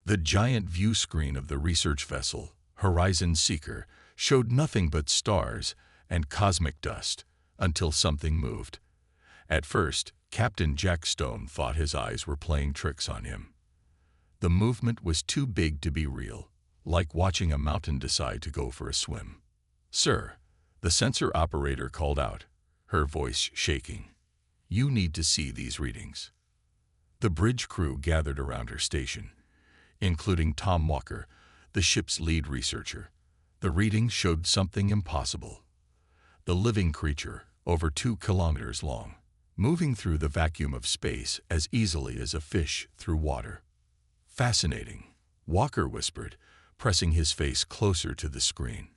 The giant view screen of the research vessel, Horizon Seeker, showed nothing but stars and cosmic dust until something moved. At first, Captain Jack Stone thought his eyes were playing tricks on him. The movement was too big to be real, like watching a mountain decide to go for a swim. "Sir," the sensor operator called out, her voice shaking. "You need to see these readings." The bridge crew gathered around her station, including Tom Walker, the ship's lead researcher. The readings showed something impossible. The living creature, over 2 kilometers long, moving through the vacuum of space as easily as a fish through water. "Fascinating," Walker whispered, pressing his face closer to the screen.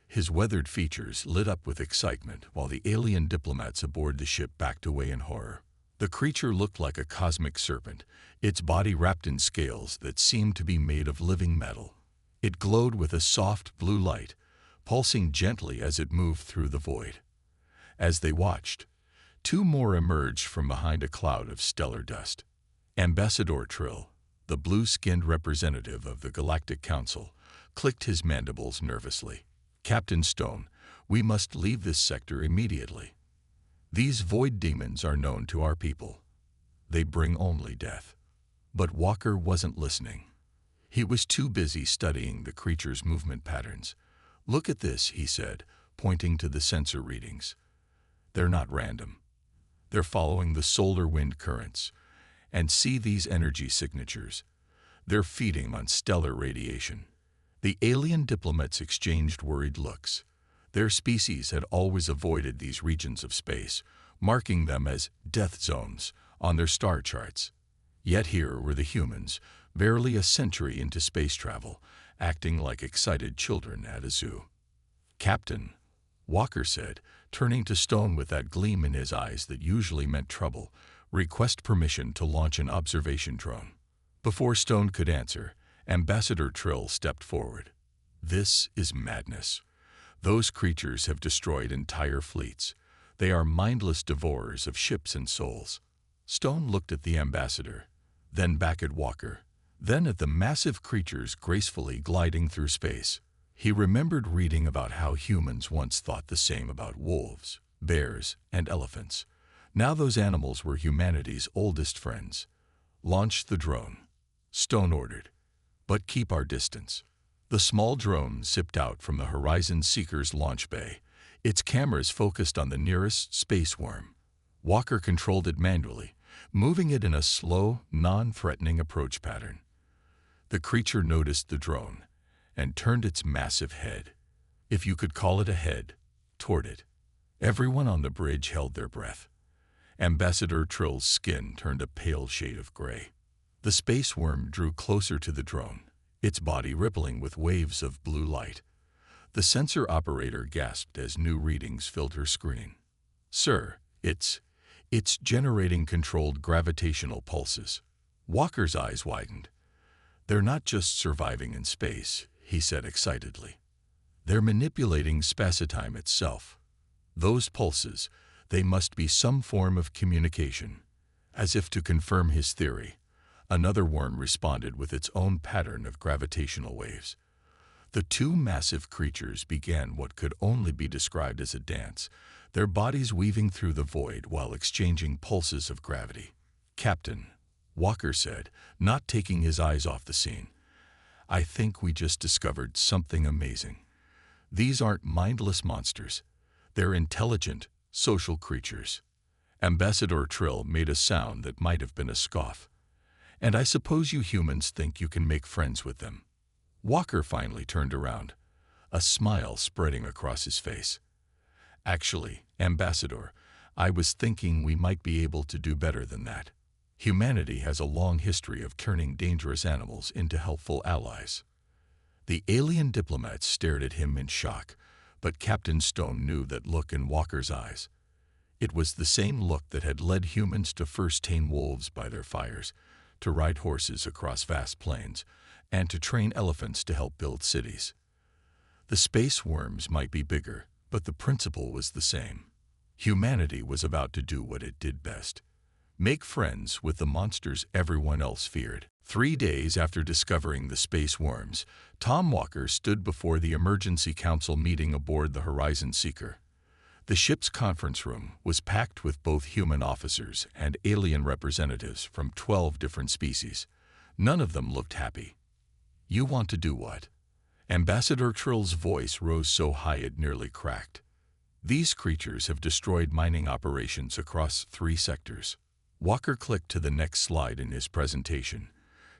His weathered features lit up with excitement while the alien diplomats aboard the ship backed away in horror. The creature looked like a cosmic serpent, its body wrapped in scales that seemed to be made of living metal. It glowed with a soft blue light, pulsing gently as it moved through the void. As they watched, 2 more emerged from behind a cloud of stellar dust. Ambassador Trill, the blue-skinned representative of the Galactic Council, clicked his mandibles nervously. "Captain Stone, we must leave this sector immediately. These void demons are known to our people. They bring only death." But Walker wasn't listening. He was too busy studying the creature's movement patterns. "Look at this," he said, pointing to the sensor readings. "They're not random. They're following the solar wind currents. And see these energy signatures. They're feeding on stellar radiation." The alien diplomats exchanged worried looks. Their species had always avoided these regions of space, marking them as death zones on their star charts. Yet here were the humans, barely a century into space travel, acting like excited children at a zoo. "Captain," Walker said, turning to Stone with that gleam in his eyes that usually meant trouble, "request permission to launch an observation drone." Before Stone could answer, Ambassador Trill stepped forward. "This is madness. Those creatures have destroyed entire fleets. They are mindless devourers of ships and souls." Stone looked at the ambassador, then back at Walker, then at the massive creatures gracefully gliding through space. He remembered reading about how humans once thought the same about wolves, bears, and elephants. Now those animals were humanity's oldest friends. "Launch the drone," Stone ordered, "but keep our distance." The small drone zipped out from the Horizon Seeker's launch bay, its cameras focused on the nearest space worm. Walker controlled it manually, moving it in a slow, non-threatening approach pattern. The creature noticed the drone and turned its massive head, if you could call it a head, toward it. Everyone on the bridge held their breath. Ambassador Trill's skin turned a pale shade of gray. The space worm drew closer to the drone, its body rippling with waves of blue light. The sensor operator gasped as new readings filled her screen. "Sir, it's generating controlled gravitational pulses." Walker's eyes widened. "They're not just surviving in space," he said excitedly. "They're manipulating spacetime itself. Those pulses, they must be some form of communication." As if to confirm his theory, another worm responded with its own pattern of gravitational waves. The 2 massive creatures began what could only be described as a dance, their bodies weaving through the void while exchanging pulses of gravity. "Captain," Walker said, not taking his eyes off the scene, "I think we just discovered something amazing. These aren't mindless monsters. They're intelligent, social creatures." Ambassador Trill made a sound that might have been a scoff. "And I suppose you humans think you can make friends with them." Walker finally turned around, a smile spreading across his face. "Actually, Ambassador, I was thinking we might be able to do better than that. Humanity has a long history of turning dangerous animals into helpful allies." The alien diplomats stared at him in shock, but Captain Stone knew that look in Walker's eyes. It was the same look that had led humans to first tame wolves by their fires, to ride horses across vast plains, and to train elephants to help build cities. The space worms might be bigger, but the principle was the same. Humanity was about to do what it did best: Make friends with the monsters everyone else feared. 3 days after discovering the space worms, Tom Walker stood before the emergency council meeting aboard the Horizon Seeker. The ship's conference room was packed with both human officers and alien representatives from 12 different species. None of them looked happy. "You want to do what?" Ambassador Trill's voice rose so high it nearly cracked. "These creatures have destroyed mining operations across 3 sectors." Walker clicked to the next slide in his presentation,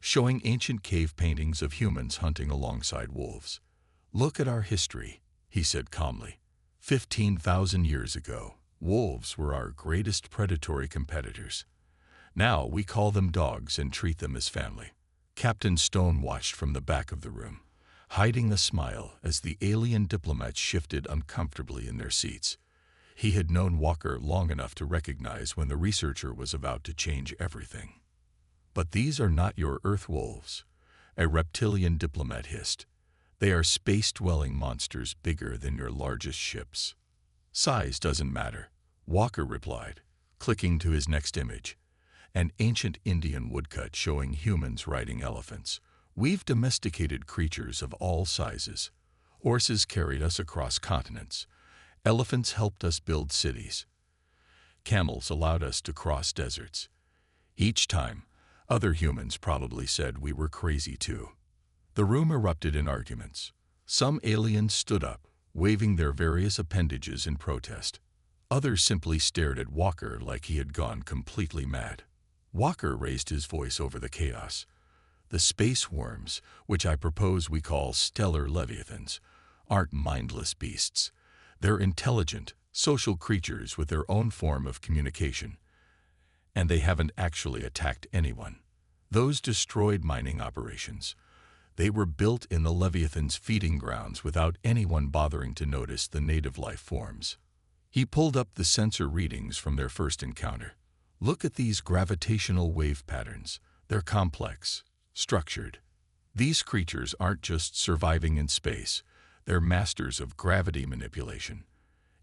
showing ancient cave paintings of humans hunting alongside wolves. "Look at our history," he said calmly. 15,000 years ago, wolves were our greatest predatory competitors. Now we call them dogs and treat them as family. Captain Stone watched from the back of the room, hiding a smile as the alien diplomats shifted uncomfortably in their seats. He had known Walker long enough to recognize when the researcher was about to change everything. "But these are not your Earth wolves," a reptilian diplomat hissed. "They are space-dwelling monsters bigger than your largest ships." "Size doesn't matter," Walker replied, clicking to his next image. An ancient Indian woodcut showing humans riding elephants. "We've domesticated creatures of all sizes. Horses carried us across continents. Elephants helped us build cities. Camels allowed us to cross deserts. Each time, other humans probably said we were crazy too." The room erupted in arguments. Some aliens stood up, waving their various appendages in protest. Others simply stared at Walker like he had gone completely mad. Walker raised his voice over the chaos. "The space worms, which I propose we call stellar leviathans, aren't mindless beasts. They're intelligent, social creatures with their own form of communication. And they haven't actually attacked anyone. Those destroyed mining operations. They were built in the Leviathan's feeding grounds without anyone bothering to notice the native life forms." He pulled up the sensor readings from their first encounter. "Look at these gravitational wave patterns. They're complex, structured. These creatures aren't just surviving in space. They're masters of gravity manipulation.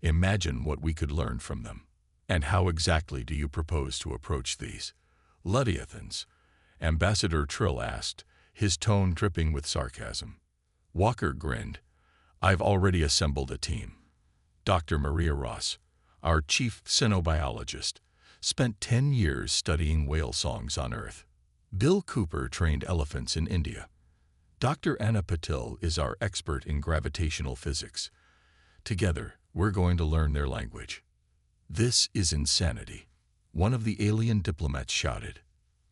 Imagine what we could learn from them." "And how exactly do you propose to approach these Leviathans?" Ambassador Trill asked, his tone dripping with sarcasm. Walker grinned. "I've already assembled a team. Dr. Maria Ross, our chief cynobiologist, spent 10 years studying whale songs on Earth. Bill Cooper trained elephants in India. Dr. Anna Patil is our expert in gravitational physics. Together, we're going to learn their language." "This is insanity," one of the alien diplomats shouted.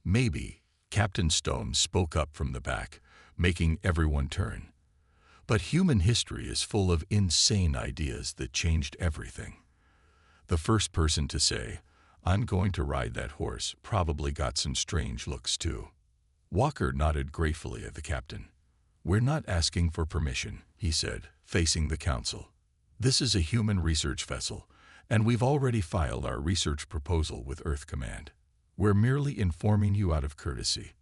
"Maybe," Captain Stone spoke up from the back, making everyone turn. "But human history is full of insane ideas that changed everything." The first person to say, "I'm going to ride that horse," probably got some strange looks too. Walker nodded gratefully at the captain. "We're not asking for permission," he said, facing the council. "This is a human research vessel, and we've already filed our research proposal with Earth Command. We're merely informing you out of courtesy."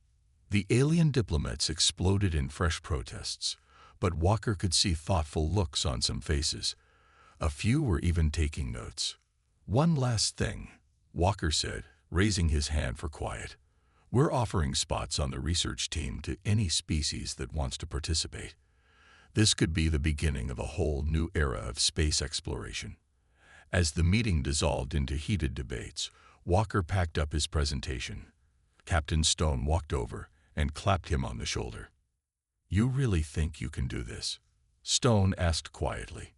The alien diplomats exploded in fresh protests, but Walker could see thoughtful looks on some faces. A few were even taking notes. "One last thing," Walker said, raising his hand for quiet. "We're offering spots on the research team to any species that wants to participate. This could be the beginning of a whole new era of space exploration." As the meeting dissolved into heated debates, Walker packed up his presentation. Captain Stone walked over and clapped him on the shoulder. "You really think you can do this?" Stone asked quietly.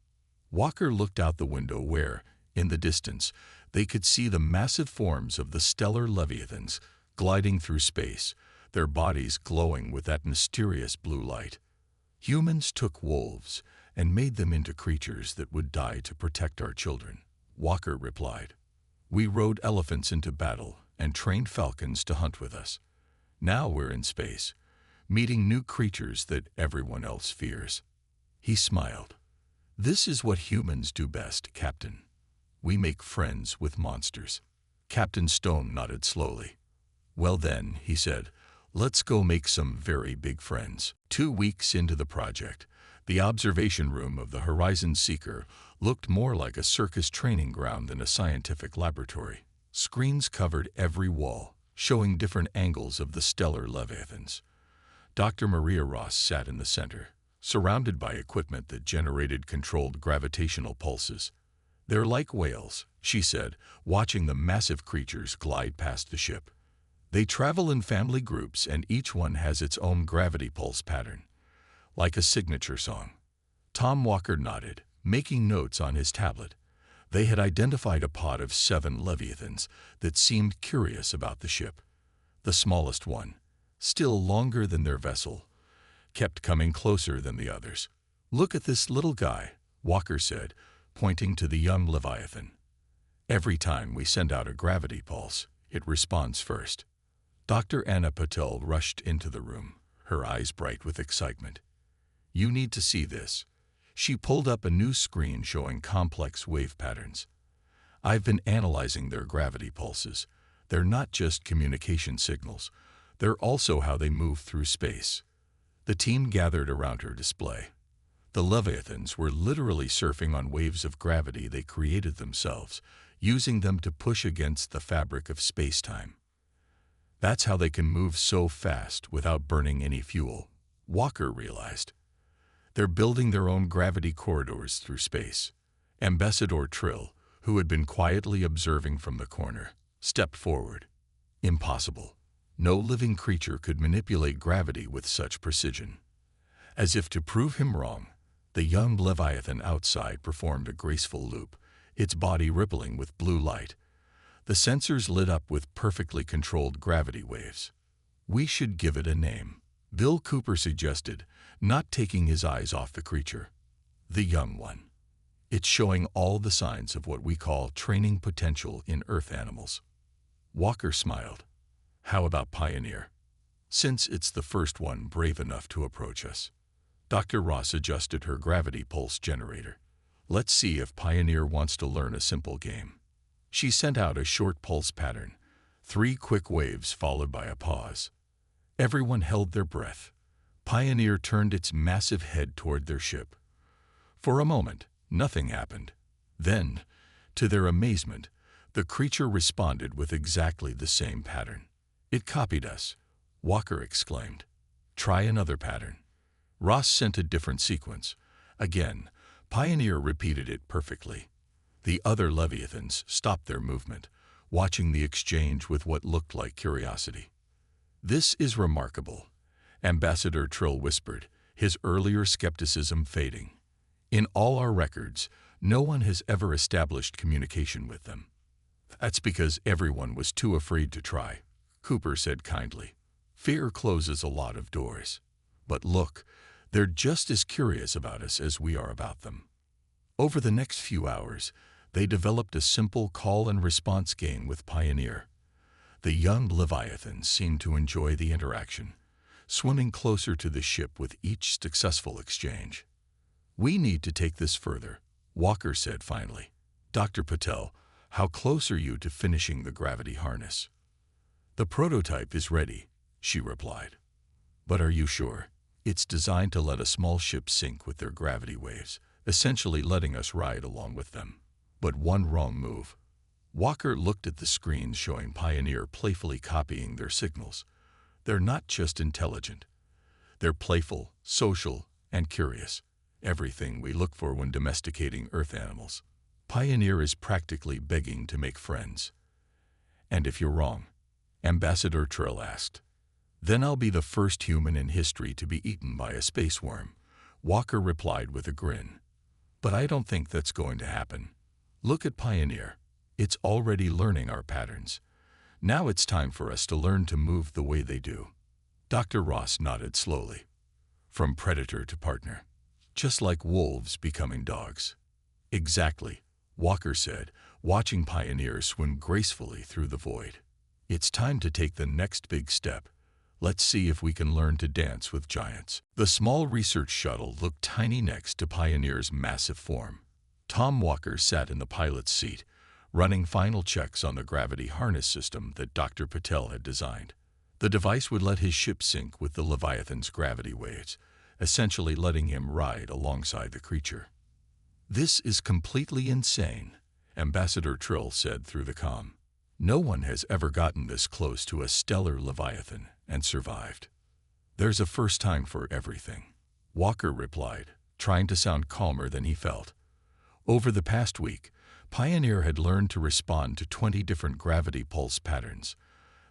Walker looked out the window where, in the distance, they could see the massive forms of the stellar leviathans gliding through space, their bodies glowing with that mysterious blue light. "Humans took wolves and made them into creatures that would die to protect our children," Walker replied. "We rode elephants into battle and trained falcons to hunt with us. Now we're in space, meeting new creatures that everyone else fears." He smiled. "This is what humans do best, Captain. We make friends with monsters." Captain Stone nodded slowly. "Well then," he said, "let's go make some very big friends." 2 weeks into the project, the observation room of the Horizon Seeker looked more like a circus training ground than a scientific laboratory. Screens covered every wall, showing different angles of the stellar leviathans. Dr. Maria Ross sat in the center, surrounded by equipment that generated controlled gravitational pulses. "They're like whales," she said, watching the massive creatures glide past the ship. "They travel in family groups and each one has its own gravity pulse pattern, like a signature song." Tom Walker nodded, making notes on his tablet. They had identified a pod of 7 leviathans that seemed curious about the ship. The smallest one, still longer than their vessel, kept coming closer than the others. "Look at this little guy," Walker said, pointing to the young leviathan. "Every time we send out a gravity pulse, it responds first." Dr. Anna Patel rushed into the room, her eyes bright with excitement. "You need to see this." She pulled up a new screen showing complex wave patterns. "I've been analyzing their gravity pulses. They're not just communication signals. They're also how they move through space." The team gathered around her display. The leviathans were literally surfing on waves of gravity they created themselves, using them to push against the fabric of space-time. "That's how they can move so fast without burning any fuel," Walker realized. "They're building their own gravity corridors through space." Ambassador Trill, who had been quietly observing from the corner, stepped forward. "Impossible. No living creature could manipulate gravity with such precision." As if to prove him wrong, the young leviathan outside performed a graceful loop, its body rippling with blue light. The sensors lit up with perfectly controlled gravity waves. "We should give it a name," Bill Cooper suggested, not taking his eyes off the creature. "The young one. It's showing all the signs of what we call training potential in Earth animals." Walker smiled. "How about Pioneer? Since it's the first one brave enough to approach us." Dr. Ross adjusted her gravity pulse generator. "Let's see if Pioneer wants to learn a simple game." She sent out a short pulse pattern, 3 quick waves followed by a pause. Everyone held their breath. Pioneer turned its massive head toward their ship. For a moment, nothing happened. Then, to their amazement, the creature responded with exactly the same pattern. "It copied us," Walker exclaimed. "Try another pattern." Ross sent a different sequence. Again, Pioneer repeated it perfectly. The other leviathans stopped their movement, watching the exchange with what looked like curiosity. "This is remarkable," Ambassador Trill whispered, his earlier skepticism fading. "In all our records, no one has ever established communication with them." "That's because everyone was too afraid to try," Cooper said kindly. "Fear closes a lot of doors. But look, they're just as curious about us as we are about them." Over the next few hours, they developed a simple call and response game with Pioneer. The young leviathans seemed to enjoy the interaction, swimming closer to the ship with each successful exchange. "We need to take this further," Walker said finally. "Dr. Patel, how close are you to finishing the gravity harness?" "The prototype is ready," she replied. "But are you sure? It's designed to let a small ship sink with their gravity waves, essentially letting us ride along with them. But one wrong move." Walker looked at the screens showing Pioneer playfully copying their signals. "They're not just intelligent. They're playful, social, and curious. Everything we look for when domesticating Earth animals. Pioneer is practically begging to make friends." "And if you're wrong?" Ambassador Trill asked. "Then I'll be the first human in history to be eaten by a space worm," Walker replied with a grin. "But I don't think that's going to happen. Look at Pioneer. It's already learning our patterns. Now it's time for us to learn to move the way they do." Dr. Ross nodded slowly. "From predator to partner. Just like wolves becoming dogs." "Exactly," Walker said, watching Pioneer swim gracefully through the void. "It's time to take the next big step. Let's see if we can learn to dance with giants." The small research shuttle looked tiny next to Pioneer's massive form. Tom Walker sat in the pilot's seat, running final checks on the gravity harness system that Dr. Patel had designed. The device would let his ship sink with the Leviathan's gravity waves, essentially letting him ride alongside the creature. "This is completely insane," Ambassador Trill said through the comm. No one has ever gotten this close to a stellar Leviathan and survived. There's a first time for everything, Walker replied, trying to sound calmer than he felt. Over the past week, Pioneer had learned to respond to 20 different gravity pulse patterns.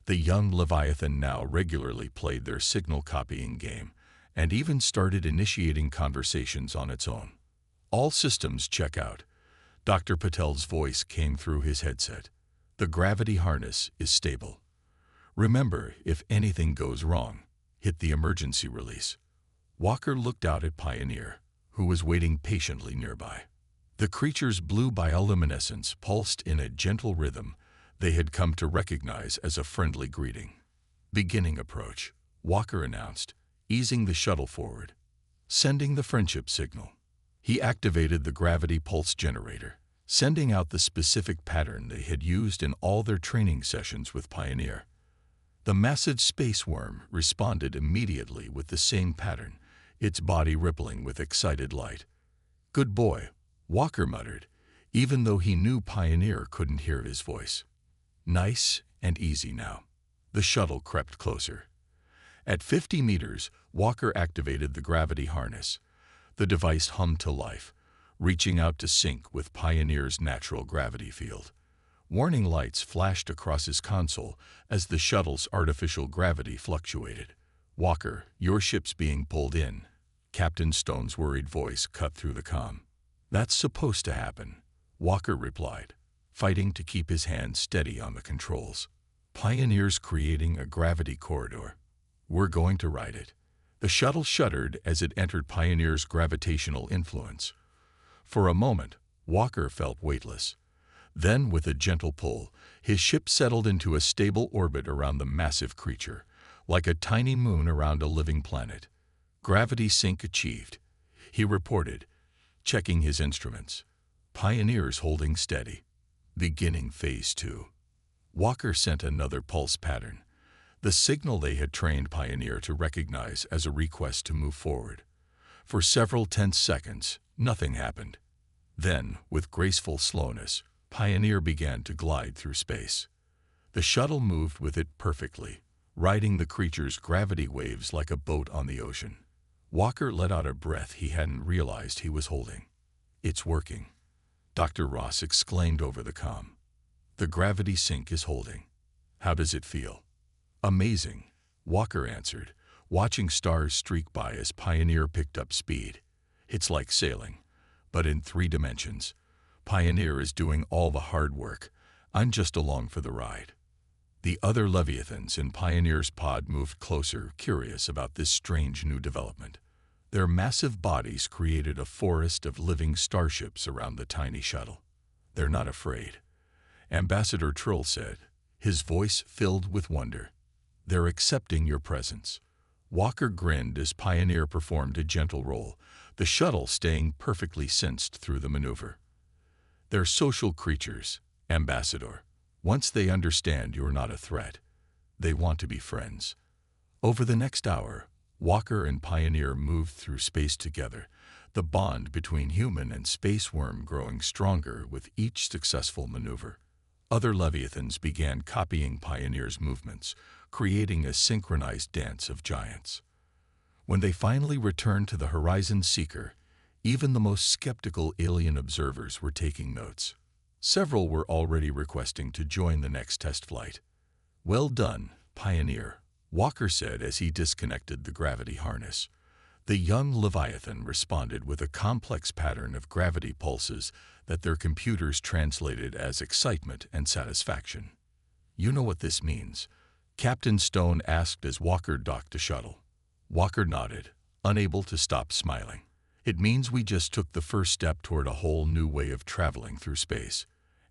The young Leviathan now regularly played their signal copying game and even started initiating conversations on its own. All systems check out. Dr. Patel's voice came through his headset. The gravity harness is stable. Remember, if anything goes wrong, hit the emergency release. Walker looked out at Pioneer, who was waiting patiently nearby. The creature's blue bioluminescence pulsed in a gentle rhythm they had come to recognize as a friendly greeting. Beginning approach, Walker announced, easing the shuttle forward. Sending the friendship signal. He activated the gravity pulse generator, sending out the specific pattern they had used in all their training sessions with Pioneer. The massive space worm responded immediately with the same pattern, its body rippling with excited light. "Good boy," Walker muttered, even though he knew Pioneer couldn't hear his voice. "Nice and easy now." The shuttle crept closer. At 50 meters, Walker activated the gravity harness. The device hummed to life, reaching out to sync with Pioneer's natural gravity field. Warning lights flashed across his console as the shuttle's artificial gravity fluctuated. "Walker, your ship's being pulled in," Captain Stone's worried voice cut through the comm. "That's supposed to happen," Walker replied, fighting to keep his hands steady on the controls. "Pioneer's creating a gravity corridor. We're going to ride it." The shuttle shuddered as it entered Pioneer's gravitational influence. For a moment, Walker felt weightless. Then, with a gentle pull, his ship settled into a stable orbit around the massive creature, like a tiny moon around a living planet. "Gravity sync achieved," he reported, checking his instruments. "Pioneer's holding steady. Beginning Phase 2. Walker sent another pulse pattern, the signal they had trained Pioneer to recognize as a request to move forward. For several tense seconds, nothing happened. Then, with graceful slowness, Pioneer began to glide through space. The shuttle moved with it perfectly, riding the creature's gravity waves like a boat on the ocean. Walker let out a breath he hadn't realized he was holding. "It's working," Dr. Ross exclaimed over the comm. "The gravity sync is holding. How does it feel?" "Amazing," Walker answered, watching stars streak by as Pioneer picked up speed. "It's like sailing, but in 3 dimensions. Pioneer is doing all the hard work. I'm just along for the ride." The other Leviathans in Pioneer's pod moved closer, curious about this strange new development. Their massive bodies created a forest of living starships around the tiny shuttle. "They're not afraid," Ambassador Trill said, his voice filled with wonder. "They're accepting your presence." Walker grinned as Pioneer performed a gentle roll, the shuttle staying perfectly sensed through the maneuver. "They're social creatures, Ambassador. Once they understand you're not a threat, they want to be friends." Over the next hour, Walker and Pioneer moved through space together, the bond between human and space worm growing stronger with each successful maneuver. Other Leviathans began copying Pioneer's movements, creating a synchronized dance of giants. When they finally returned to the Horizon Seeker, even the most skeptical alien observers were taking notes. Several were already requesting to join the next test flight. "Well done, Pioneer," Walker said as he disconnected the gravity harness. The young Leviathan responded with a complex pattern of gravity pulses that their computers translated as excitement and satisfaction. "You know what this means?" Captain Stone asked as Walker docked the shuttle. Walker nodded, unable to stop smiling. "It means we just took the first step toward a whole new way of traveling through space,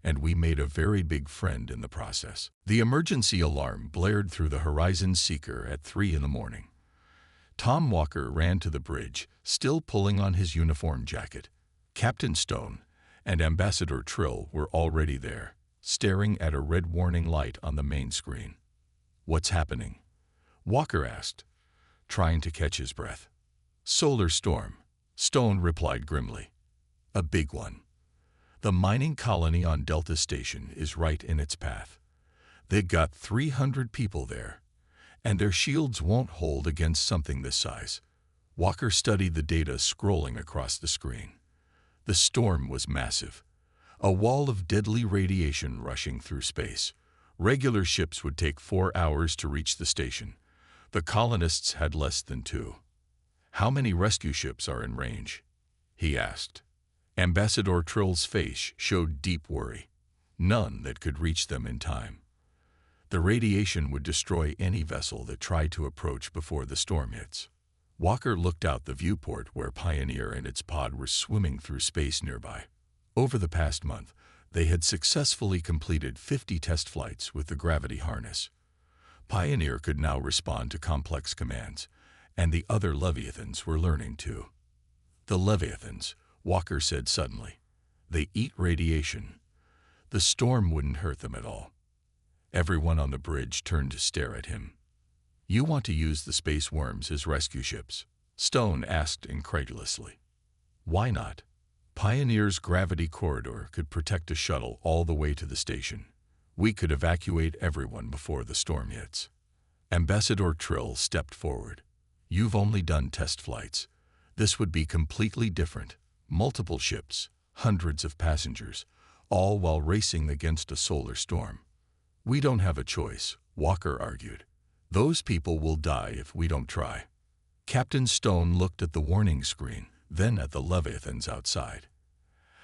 and we made a very big friend in the process." The emergency alarm blared through the Horizon Seeker at 3 in the morning. Tom Walker ran to the bridge, still pulling on his uniform jacket. Captain Stone and Ambassador Trill were already there, staring at a red warning light on the main screen. "What's happening?" Walker asked, trying to catch his breath. "Solar storm," Stone replied grimly. "A big one. The mining colony on Delta Station is right in its path. They've got 300 people there, and their shields won't hold against something this size. Walker studied the data scrolling across the screen. The storm was massive. A wall of deadly radiation rushing through space. Regular ships would take 4 hours to reach the station. The colonists had less than 2. "How many rescue ships are in range?" he asked. Ambassador Trill's face showed deep worry. None that could reach them in time. The radiation would destroy any vessel that tried to approach before the storm hits. Walker looked out the viewport where Pioneer and its pod were swimming through space nearby. Over the past month, they had successfully completed 50 test flights with the gravity harness. Pioneer could now respond to complex commands, and the other Leviathans were learning too. "The Leviathans," Walker said suddenly. "They eat radiation. The storm wouldn't hurt them at all." Everyone on the bridge turned to stare at him. "You want to use the space worms as rescue ships?" Stone asked incredulously. "Why not? Pioneer's gravity corridor could protect a shuttle all the way to the station. We could evacuate everyone before the storm hits." Ambassador Trill stepped forward. "You've only done test flights. This would be completely different. Multiple ships, hundreds of passengers, all while racing against a solar storm." "We don't have a choice," Walker argued. "Those people will die if we don't try." Captain Stone looked at the warning screen, then at the Leviathans outside.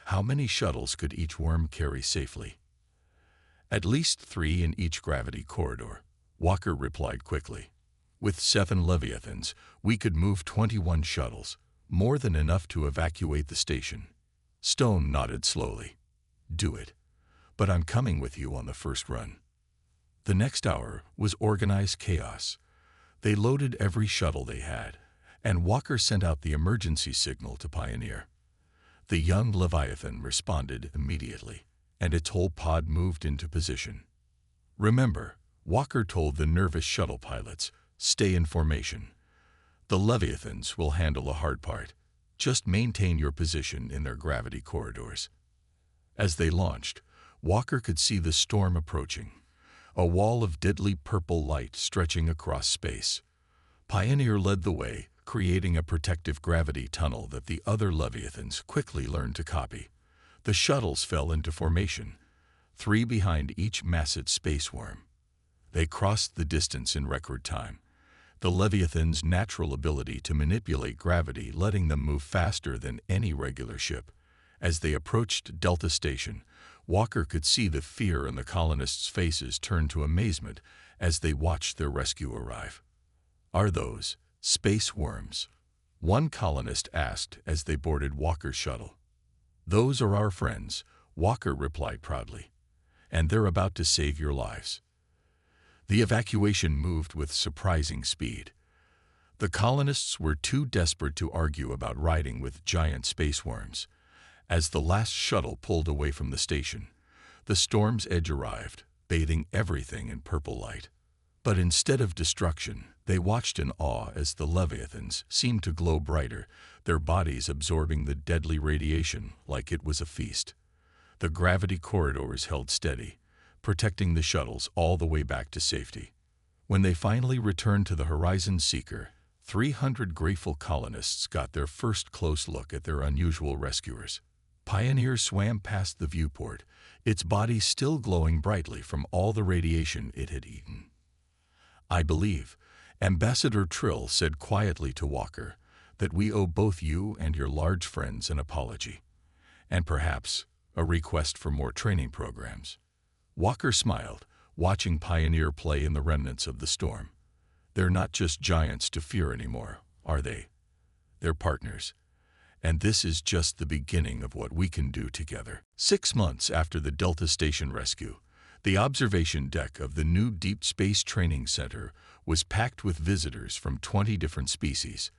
"How many shuttles could each worm carry safely?" "At least 3 in each gravity corridor," Walker replied quickly. "With 7 Leviathans, we could move 21 shuttles, more than enough to evacuate the station." Stone nodded slowly. "Do it. But I'm coming with you on the first run." The next hour was organized chaos. They loaded every shuttle they had, and Walker sent out the emergency signal to Pioneer. The young Leviathan responded immediately, and its whole pod moved into position. "Remember," Walker told the nervous shuttle pilots, "stay in formation. The Leviathans will handle the hard part. Just maintain your position in their gravity corridors." As they launched, Walker could see the storm approaching, a wall of deadly purple light stretching across space. Pioneer led the way, creating a protective gravity tunnel that the other Leviathans quickly learned to copy. The shuttles fell into formation, 3 behind each massive space worm. They crossed the distance in record time, the Leviathan's natural ability to manipulate gravity letting them move faster than any regular ship. As they approached Delta Station, Walker could see the fear in the colonists' faces turn to amazement as they watched their rescue arrive. "Are those space worms?" one colonist asked as they boarded Walker's shuttle. "Those are our friends," Walker replied proudly, "and they're about to save your lives." The evacuation moved with surprising speed. The colonists were too desperate to argue about riding with giant space worms. As the last shuttle pulled away from the station, the storm's edge arrived, bathing everything in purple light. But instead of destruction, they watched in awe as the Leviathans seemed to glow brighter, their bodies absorbing the deadly radiation like it was a feast. The gravity corridors held steady, protecting the shuttles all the way back to safety. When they finally returned to the Horizon Seeker, 300 grateful colonists got their first close look at their unusual rescuers. Pioneer swam past the viewport, its body still glowing brightly from all the radiation it had eaten. "I believe," Ambassador Trill said quietly to Walker, "that we owe both you and your large friends an apology, and perhaps a request for more training programs." Walker smiled, watching Pioneer play in the remnants of the storm. "They're not just giants to fear anymore, are they? They're partners. And this is just the beginning of what we can do together." 6 months after the Delta Station rescue, the observation deck of the new Deep Space Training Center was packed with visitors from 20 different species.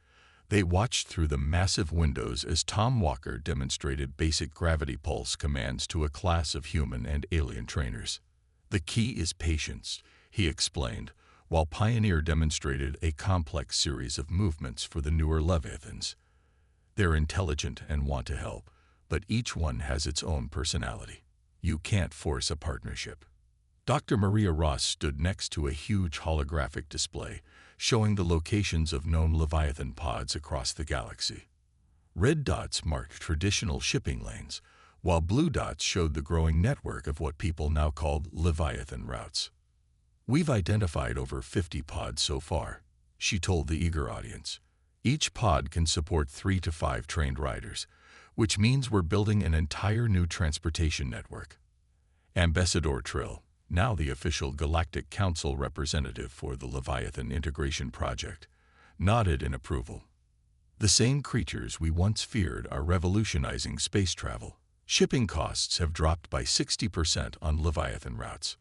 They watched through the massive windows as Tom Walker demonstrated basic gravity pulse commands to a class of human and alien trainers. "The key is patience," he explained, while Pioneer demonstrated a complex series of movements for the newer Leviathans. "They're intelligent and want to help, but each one has its own personality. You can't force a partnership." Dr. Maria Ross stood next to a huge holographic display showing the locations of known Leviathan pods across the galaxy. Red dots marked traditional shipping lanes, while blue dots showed the growing network of what people now call Leviathan routes. "We've identified over 50 pods so far," she told the eager audience. "Each pod can support 3 to 5 trained riders, which means we're building an entire new transportation network." Ambassador Trill, now the official Galactic Council representative for the Leviathan Integration Project, nodded in approval. "The same creatures we once feared are revolutionizing space travel. Shipping costs have dropped by 60% on Leviathan routes."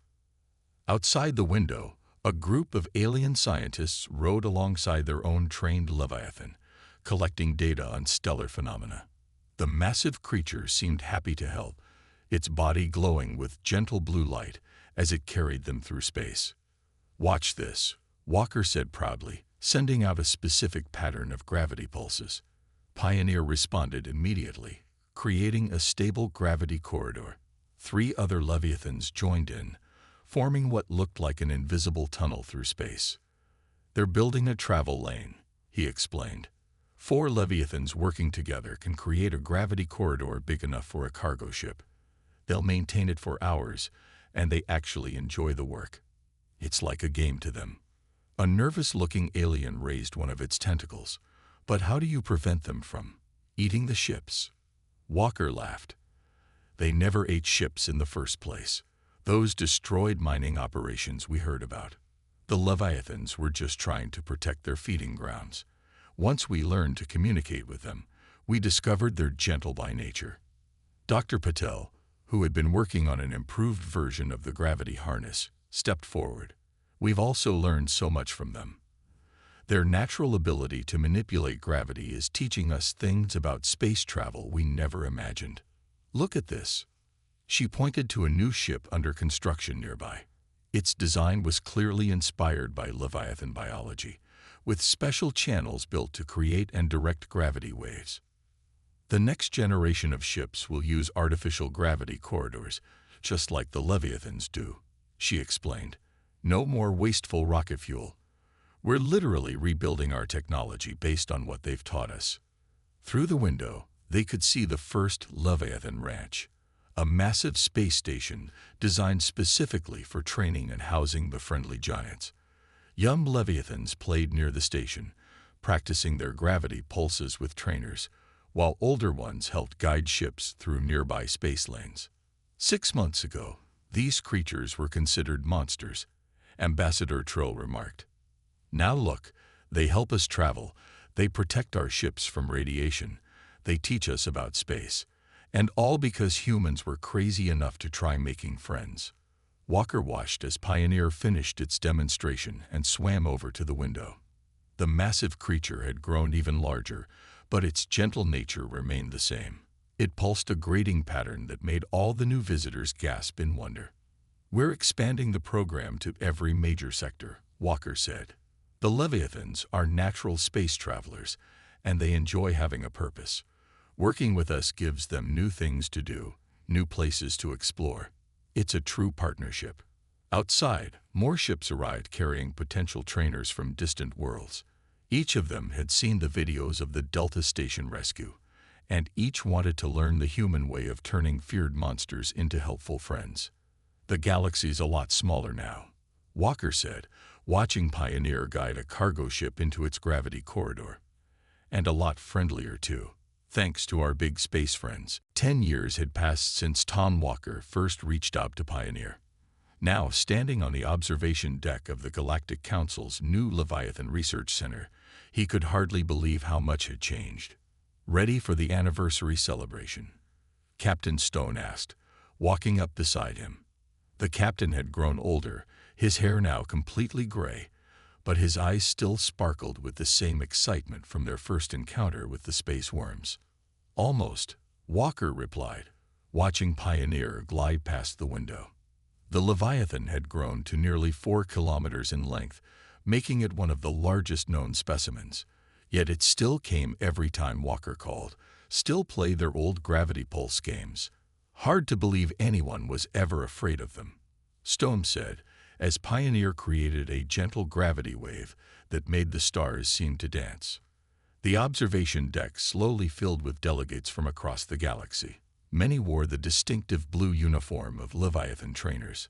Outside the window, a group of alien scientists rode alongside their own trained Leviathan, collecting data on stellar phenomena. The massive creature seemed happy to help, its body glowing with gentle blue light as it carried them through space. "Watch this," Walker said proudly, sending out a specific pattern of gravity pulses. Pioneer responded immediately, creating a stable gravity corridor. 3 other Leviathans joined in, forming what looked like an invisible tunnel through space. "They're building a travel lane," he explained. 4 Leviathans working together can create a gravity corridor big enough for a cargo ship. They'll maintain it for hours, and they actually enjoy the work. It's like a game to them. A nervous-looking alien raised one of its tentacles. "But how do you prevent them from eating the ships?" Walker laughed. "They never ate ships in the first place. Those destroyed mining operations we heard about. The Leviathans were just trying to protect their feeding grounds. Once we learned to communicate with them, we discovered they're gentle by nature." Dr. Patel, who had been working on an improved version of the gravity harness, stepped forward. "We've also learned so much from them. Their natural ability to manipulate gravity is teaching us things about space travel we never imagined. Look at this." She pointed to a new ship under construction nearby. Its design was clearly inspired by Leviathan biology, with special channels built to create and direct gravity waves. "The next generation of ships will use artificial gravity corridors, just like the Leviathans do," she explained. "No more wasteful rocket fuel. We're literally rebuilding our technology based on what they've taught us." Through the window, they could see the first Leviathan ranch, a massive space station designed specifically for training and housing the friendly giants. Young Leviathans played near the station, practicing their gravity pulses with trainers, while older ones helped guide ships through nearby space lanes. 6 months ago, these creatures were considered monsters, Ambassador Trill remarked. "Now look, they help us travel, they protect our ships from radiation, they teach us about space, and all because humans were crazy enough to try making friends." Walker watched as Pioneer finished its demonstration and swam over to the window. The massive creature had grown even larger, but its gentle nature remained the same. It pulsed a grating pattern that made all the new visitors gasp in wonder. "We're expanding the program to every major sector," Walker said. "The Leviathans are natural space travelers, and they enjoy having a purpose. Working with us gives them new things to do, new places to explore. It's a true partnership." Outside, more ships arrived carrying potential trainers from distant worlds. Each of them had seen the videos of the Delta Station rescue, and each wanted to learn the human way of turning feared monsters into helpful friends. "The galaxy's a lot smaller now," Walker said, watching Pioneer guide a cargo ship into its gravity corridor. "And a lot friendlier, too. Thanks to our big space friends." 10 years had passed since Tom Walker first reached out to Pioneer. Now, standing on the observation deck of the Galactic Council's new Leviathan Research Center, he could hardly believe how much had changed. "Ready for the anniversary celebration?" Captain Stone asked, walking up beside him. The captain had grown older, his hair now completely gray, but his eyes still sparkled with the same excitement from their first encounter with the space worms. "Almost," Walker replied, watching Pioneer glide past the window. The Leviathan had grown to nearly 4 kilometers in length, making it one of the largest known specimens. Yet it still came every time Walker called, still played their old gravity pulse games. Hard to believe anyone was ever afraid of them. Stone said, as Pioneer created a gentle gravity wave that made the stars seem to dance. The observation deck slowly filled with delegates from across the galaxy. Many wore the distinctive blue uniform of Leviathan trainers,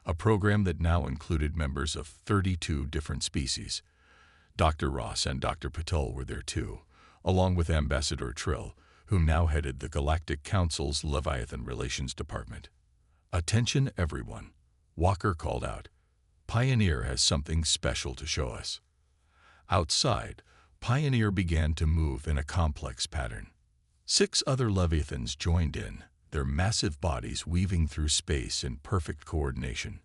a program that now included members of 32 different species. Dr. Ross and Dr. Patel were there too, along with Ambassador Trill, who now headed the Galactic Council's Leviathan Relations Department. "Attention, everyone," Walker called out. "Pioneer has something special to show us." Outside, Pioneer began to move in a complex pattern. 6 other Leviathans joined in, their massive bodies weaving through space in perfect coordination.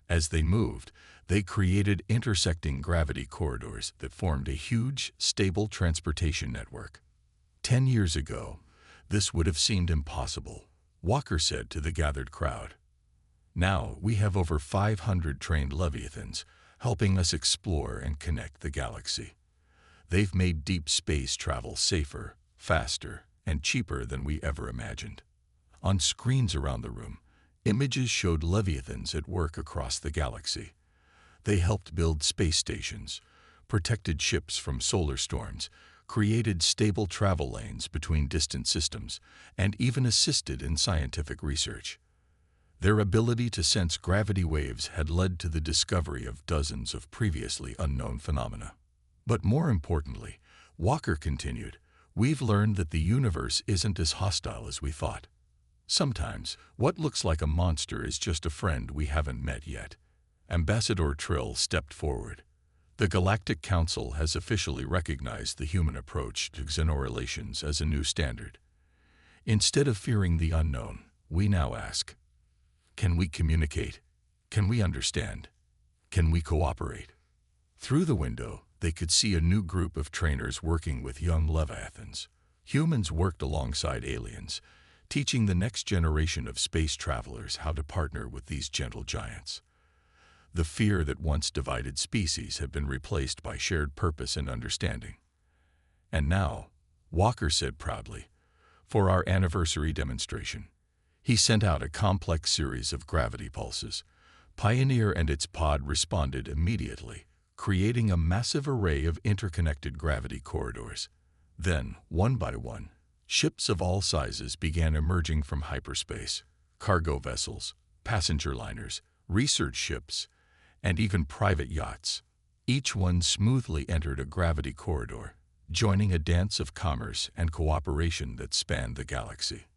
As they moved, they created intersecting gravity corridors that formed a huge, stable transportation network. 10 years ago, this would have seemed impossible, Walker said to the gathered crowd. Now we have over 500 trained Leviathans helping us explore and connect the galaxy. They've made deep space travel safer, faster, and cheaper than we ever imagined. On screens around the room, images showed Leviathans at work across the galaxy. They helped build space stations, protected ships from solar storms, created stable travel lanes between distant systems, and even assisted in scientific research. Their ability to sense gravity waves had led to the discovery of dozens of previously unknown phenomena. But more importantly, Walker continued, we've learned that the universe isn't as hostile as we thought. Sometimes, what looks like a monster is just a friend we haven't met yet. Ambassador Trill stepped forward. The Galactic Council has officially recognized the human approach to xenorelations as a new standard. Instead of fearing the unknown, we now ask, can we communicate? Can we understand? Can we cooperate? Through the window, they could see a new group of trainers working with young Leviathans. Humans worked alongside aliens, teaching the next generation of space travelers how to partner with these gentle giants. The fear that once divided species had been replaced by shared purpose and understanding. And now, Walker said proudly, for our anniversary demonstration, he sent out a complex series of gravity pulses. Pioneer and its pod responded immediately, creating a massive array of interconnected gravity corridors. Then, one by one, ships of all sizes began emerging from hyperspace, cargo vessels, passenger liners, research ships, and even private yachts. Each one smoothly entered a gravity corridor, joining a dance of commerce and cooperation that spanned the galaxy.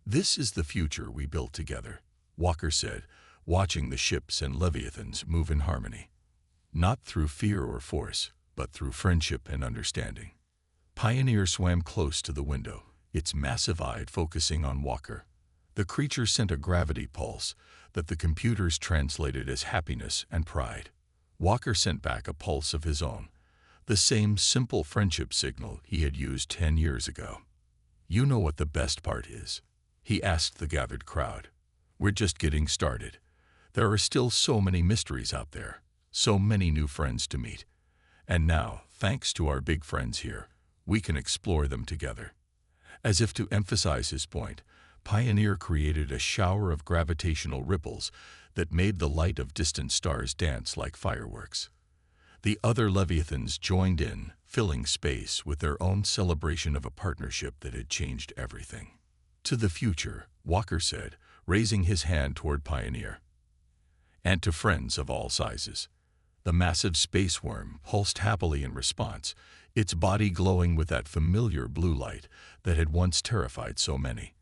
This is the future we built together, Walker said, watching the ships and Leviathans move in harmony. Not through fear or force, but through friendship and understanding. Pioneer swam close to the window, its massive eye focusing on Walker. The creature sent a gravity pulse that the computers translated as happiness and pride. Walker sent back a pulse of his own, the same simple friendship signal he had used 10 years ago. You know what the best part is? He asked the gathered crowd. We're just getting started. There are still so many mysteries out there, so many new friends to meet. And now, thanks to our big friends here, we can explore them together. As if to emphasize his point, Pioneer created a shower of gravitational ripples that made the light of distant stars dance like fireworks. The other Leviathans joined in, filling space with their own celebration of a partnership that had changed everything. To the future, Walker said, raising his hand toward Pioneer. And to friends of all sizes. The massive space worm pulsed happily in response, its body glowing with that familiar blue light that had once terrified so many.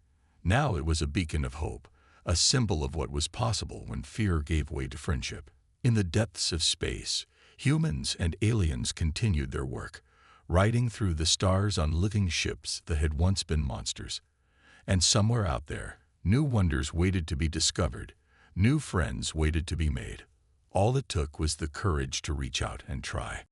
Now it was a beacon of hope, a symbol of what was possible when fear gave way to friendship. In the depths of space, humans and aliens continued their work, riding through the stars on living ships that had once been monsters. And somewhere out there, new wonders waited to be discovered, new friends waited to be made. All it took was the courage to reach out and try.